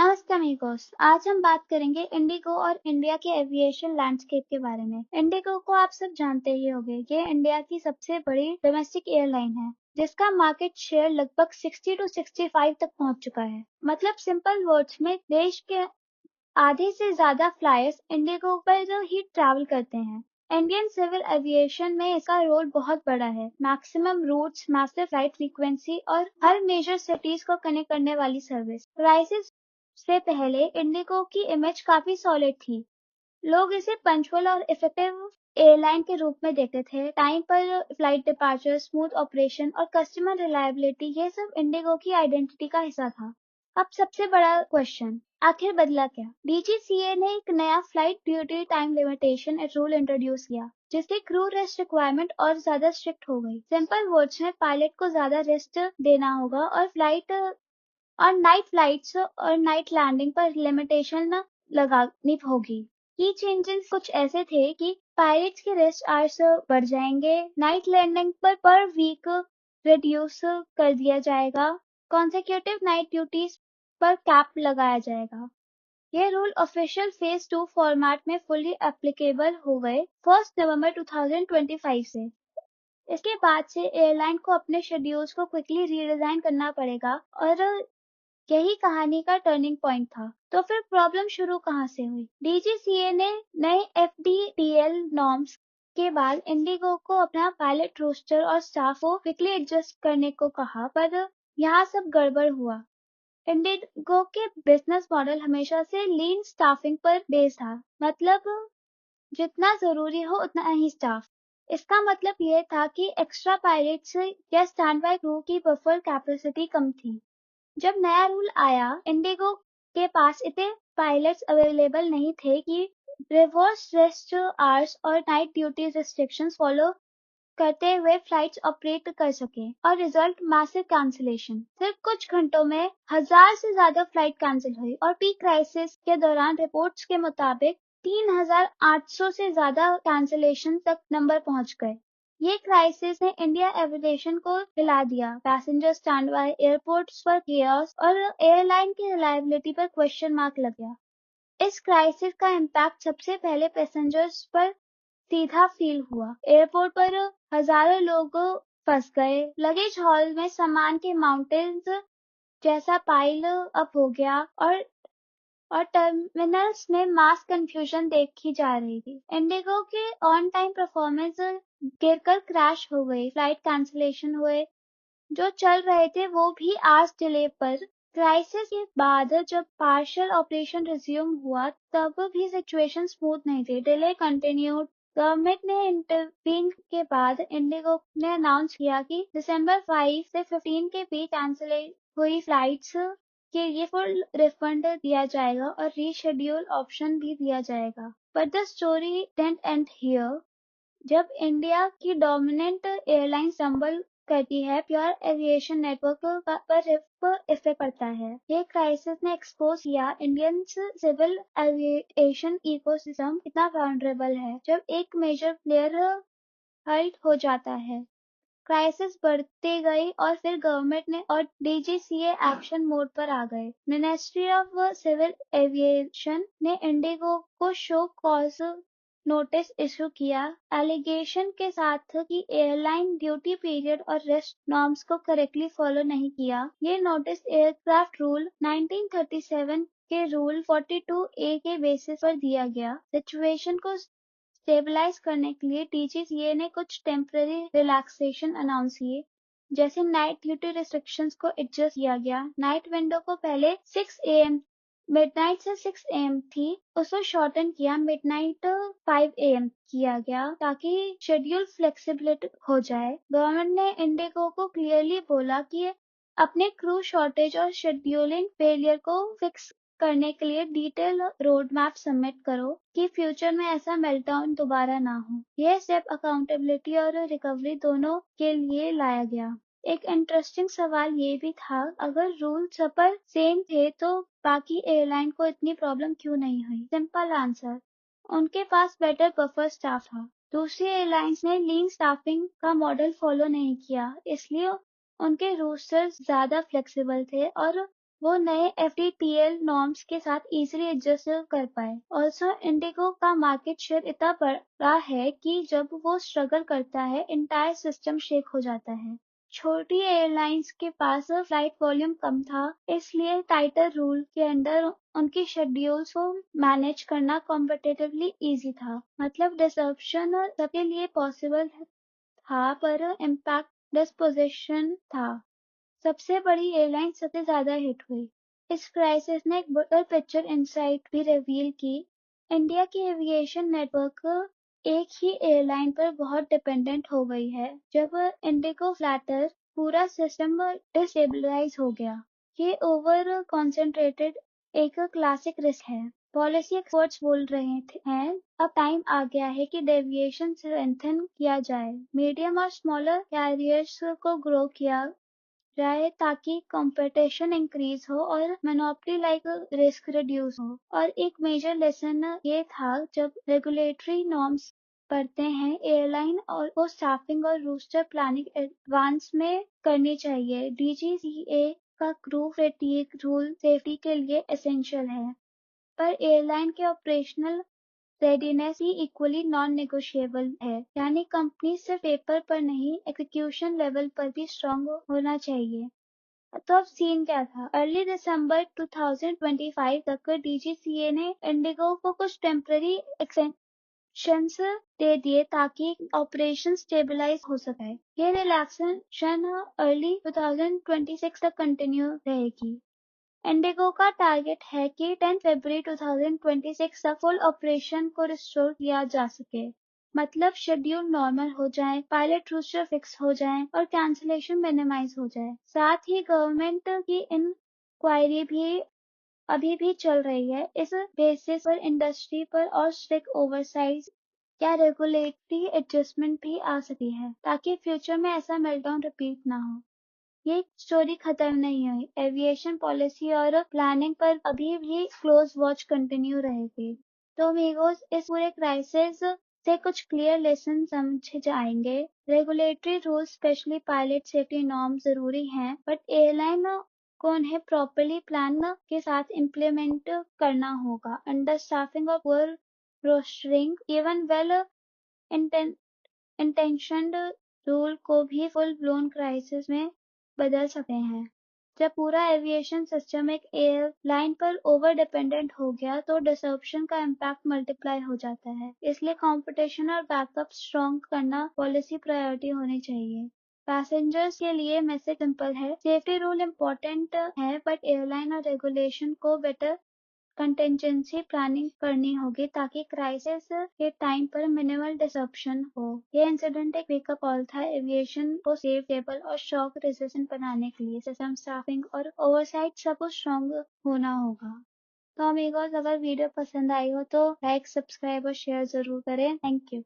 नमस्ते अमीगोस। आज हम बात करेंगे इंडिगो और इंडिया के एविएशन लैंडस्केप के बारे में। इंडिगो को आप सब जानते ही होंगे। ये इंडिया की सबसे बड़ी डोमेस्टिक एयरलाइन है जिसका मार्केट शेयर लगभग 60 to 65 तक पहुंच चुका है। मतलब सिंपल वर्ड्स में देश के आधे से ज्यादा फ्लायर्स इंडिगो पर ही ट्रैवल करते हैं। इंडियन सिविल एविएशन में इसका रोल बहुत बड़ा है। Maximum routes, massive flight frequency और हर मेजर सिटीज को कनेक्ट करने वाली सर्विस। क्राइसिस से पहले इंडिगो की इमेज काफी सॉलिड थी। लोग इसे पंचुअल और इफेक्टिव एयरलाइन के रूप में देखते थे। टाइम पर फ्लाइट डिपार्चर, स्मूथ ऑपरेशन और कस्टमर रिलायबिलिटी, ये सब इंडिगो की आइडेंटिटी का हिस्सा था। अब सबसे बड़ा क्वेश्चन, आखिर बदला क्या? डीजीसीए ने एक नया flight duty time limitation rule introduce किया जिससे क्रू रेस्ट रिक्वायरमेंट और ज्यादा स्ट्रिक्ट हो गई। सिंपल वर्ड्स में पायलट को ज्यादा रेस्ट देना होगा और नाइट फ्लाइट्स और नाइट लैंडिंग पर लिमिटेशन लगानी होगी। की चेंजेस कुछ ऐसे थे कि पायलट्स के रेस्ट आवर्स बढ़ जाएंगे, नाइट लैंडिंग पर वीक रिड्यूस कर दिया जाएगा, कॉन्सेक्यूटिव नाइट ड्यूटीज पर कैप लगाया जाएगा। ये रूल ऑफिशियल फेज 2 फॉर्मेट में फुली एप्लीकेबल हो गए 1 नवंबर 2025 से। इसके बाद से एयरलाइन को अपने शेड्यूल्स को क्विकली रीडिजाइन करना पड़ेगा और यही कहानी का टर्निंग पॉइंट था। तो फिर प्रॉब्लम शुरू कहाँ से हुई? डीजीसीए ने नए एफडीटीएल नॉर्म्स के बाद इंडिगो को अपना पायलट रोस्टर और स्टाफ को क्विकली एडजस्ट करने को कहा, पर यहाँ सब गड़बड़ हुआ। इंडिगो के बिजनेस मॉडल हमेशा से लीन स्टाफिंग पर बेस्ड था। मतलब जितना जरूरी हो उतना ही स्टाफ। इसका मतलब ये था कि एक्स्ट्रा पायलट्स या स्टैंड बाय क्रू की बफर कैपेसिटी कम थी। जब नया रूल आया, इंडिगो के पास इतने पायलट्स अवेलेबल नहीं थे कि रिवर्स रेस्ट आवर्स और नाइट ड्यूटी रिस्ट्रिक्शंस फॉलो करते हुए फ्लाइट्स ऑपरेट कर सके, और रिजल्ट मैसिव कैंसिलेशन। सिर्फ कुछ घंटों में 1000 से ज्यादा फ्लाइट कैंसिल हुई और पीक क्राइसिस के दौरान रिपोर्ट्स के मुताबिक 3800 से ज्यादा कैंसिलेशन तक नंबर पहुंच गए। ये क्राइसिस ने इंडिया एविएशन को हिला दिया। पैसेंजर स्टैंड बाय, एयरपोर्ट्स पर केओस और एयरलाइन की रिलायबिलिटी पर क्वेश्चन मार्क लग गया। इस क्राइसिस का इम्पैक्ट सबसे पहले पैसेंजर्स पर सीधा फील हुआ। एयरपोर्ट पर हजारों लोग फंस गए। लगेज हॉल में सामान के माउंटेन्स जैसा पाइल अप हो गया और टर्मिनल्स में मास कंफ्यूजन देखी जा रही थी। इंडिगो के ऑन टाइम परफॉर्मेंस गिरकर क्रैश हो गई। फ्लाइट कैंसिलेशन हुए, जो चल रहे थे वो भी आज डिले पर। क्राइसिस के बाद जब पार्शियल ऑपरेशन रिज्यूम हुआ तब भी सिचुएशन स्मूथ नहीं थी। Delay continued. गवर्नमेंट ने इंटरवीन के बाद इंडिगो ने अनाउंस किया कि दिसंबर 5 से 15 के बीच कैंसिल हुई फ्लाइट्स के लिए फुल रिफंड दिया जाएगा और रीशेड्यूल ऑप्शन भी दिया जाएगा। But the story didn't and here. जब इंडिया की डोमिनेंट एयरलाइन संभल करती है, प्योर एविएशन नेटवर्क पर इफेक्ट पड़ता है। ये क्राइसिस ने एक्सपोज किया इंडियन सिविल एविएशन इकोसिस्टम कितना वल्नरेबल है जब एक मेजर प्लेयर हर्ट हो जाता है। क्राइसिस बढ़ते गई और फिर गवर्नमेंट ने और डीजीसीए एक्शन मोड पर आ गए। मिनिस्ट्री ऑफ सिविल एविएशन ने इंडिगो को शो कॉज नोटिस इशू किया एलिगेशन के साथ कि एयरलाइन ड्यूटी पीरियड और रेस्ट नॉर्म्स को करेक्टली फॉलो नहीं किया। ये नोटिस एयरक्राफ्ट रूल 1937 के रूल 42A के बेसिस पर दिया गया। सिचुएशन को स्टेबलाइज करने के लिए डीजीसीए ने कुछ टेम्पररी रिलैक्सेशन अनाउंस किए, जैसे नाइट ड्यूटी रिस्ट्रिक्शंस को एडजस्ट किया गया। नाइट विंडो को पहले 6 AM मिडनाइट से 6 AM थी, उसको शॉर्टन किया, मिडनाइट 5 AM किया गया ताकि शेड्यूल फ्लेक्सिबिलिटी हो जाए। गवर्नमेंट ने इंडिगो को क्लियरली बोला कि अपने क्रू शॉर्टेज और शेड्यूलिंग फेलियर को फिक्स करने के लिए डिटेल रोड मैप सबमिट करो कि फ्यूचर में ऐसा मेल्टडाउन दोबारा ना हो। यह स्टेप अकाउंटेबिलिटी और रिकवरी दोनों के लिए लाया गया। एक इंटरेस्टिंग सवाल ये भी था, अगर रूल सब पर सेम थे तो बाकी एयरलाइन को इतनी प्रॉब्लम क्यों नहीं हुई? सिंपल आंसर, उनके पास बेटर बफर स्टाफ था। दूसरी एयरलाइंस ने लीन स्टाफिंग का मॉडल फॉलो नहीं किया, इसलिए उनके रोस्टर्स ज्यादा फ्लेक्सिबल थे और वो नए एफडीटीएल नॉर्म्स के साथ इजीली एडजस्ट कर पाए। ऑल्सो इंडिगो का मार्केट शेयर इतना बड़ा है कि जब वो स्ट्रगल करता है इंटायर सिस्टम शेक हो जाता है। छोटी एयरलाइंस के पास फ्लाइट वॉल्यूम कम था, इसलिए टाइटर रूल के अंडर उनकी शेड्यूल्स को मैनेज करना कॉम्पिटिटिवली इजी था। मतलब डिसरप्शन सबके लिए पॉसिबल था पर इम्पैक्ट डिस्पोजिशन था। सबसे बड़ी एयरलाइन सबसे ज्यादा हिट हुई। इस क्राइसिस ने एक बड़ा पिक्चर इनसाइट भी रिवील की। इंडिया की एविएशन नेटवर्क एक ही एयरलाइन पर बहुत डिपेंडेंट हो गई है। जब इंडिगो फ्लैटर पूरा सिस्टम डिस्टेबलाइज हो गया। ये ओवर कॉन्सेंट्रेटेड एक क्लासिक रिस्क है। पॉलिसी एक्सपर्ट्स बोल रहे हैं अब टाइम आ गया है कि डेविएशन स्ट्रेंथन किया जाए, मीडियम और स्मॉलर कैरियर्स को ग्रो किया जाए ताकि कंपटीशन इंक्रीज हो और मोनोपोली लाइक रिस्क रिड्यूस हो। और एक मेजर लेसन ये था जब रेगुलेटरी नॉर्म्स पढ़ते हैं एयरलाइन और को स्टाफिंग और रूस्टर प्लानिंग एडवांस में करनी चाहिए। डीजीसीए का क्रू फैटीग रूल सेफ्टी के लिए एसेंशियल है, पर एयरलाइन के ऑपरेशनल रेडीनेस ही इक्वली नॉन नेगोशिएबल है। यानी कंपनी सिर्फ पेपर पर नहीं एग्जीक्यूशन लेवल पर भी स्ट्रांग होना चाहिए। तो अब सीन क्या था? अर्ली दिसंबर 2025 तक डीजीसीए ने इंडिगो को कुछ टेम्पररी एक्सेप्शंस दे दिए ताकि ऑपरेशन स्टेबलाइज हो सके। ये रिलैक्सेशन अर्ली 2026 तक कंटिन्यू रहेगी। इंडिगो का टारगेट है कि 10 फरवरी 2026 तक फुल ऑपरेशन को रिस्टोर किया जा सके। मतलब शेड्यूल नॉर्मल हो जाए, पायलट रूस्टर फिक्स हो जाए और कैंसिलेशन मिनिमाइज हो जाए। साथ ही गवर्नमेंट की इंक्वायरी भी अभी भी चल रही है। इस बेसिस पर इंडस्ट्री पर और स्ट्रिक्ट ओवरसाइट या रेगुलेटरी एडजस्टमेंट भी आ सकती है ताकि फ्यूचर में ऐसा मेल्टडाउन रिपीट ना हो। ये स्टोरी खत्म नहीं हुई। एविएशन पॉलिसी और प्लानिंग पर अभी भी क्लोज वॉच कंटिन्यू रहेगी। तो अमीगोस, इस पूरे क्राइसिस से कुछ क्लियर लेसन समझे जाएंगे। Regulatory rules specially pilot safety norm जरूरी हैं, बट एयरलाइन को उन्हें प्रॉपरली प्लान के साथ इम्प्लीमेंट करना होगा। अंडर स्टाफिंग और poor rostering even well intentioned rule को भी फुल ब्लोन क्राइसिस में बदल सकते हैं। जब पूरा एविएशन सिस्टम एक एयरलाइन पर ओवर डिपेंडेंट हो गया तो डिसरप्शन का इम्पैक्ट मल्टीप्लाई हो जाता है। इसलिए कंपटीशन और बैकअप स्ट्रॉन्ग करना पॉलिसी प्रायोरिटी होनी चाहिए। पैसेंजर्स के लिए मैसेज सिंपल है, सेफ्टी रूल इम्पोर्टेंट है बट एयरलाइन और रेगुलेशन को बेटर कंटेंजेंसी प्लानिंग करनी होगी ताकि क्राइसिस के टाइम पर मिनिमल डिसरप्शन हो। ये इंसिडेंट एक वेकअप कॉल था एविएशन को सेफ, स्टेबल और शॉक रेजिस्टेंट बनाने के लिए। सिस्टम स्टाफिंग और ओवरसाइट सब कुछ स्ट्रॉन्ग होना होगा। तो अमीगोस, अगर वीडियो पसंद आई हो तो लाइक, सब्सक्राइब और शेयर जरूर करें। Thank you.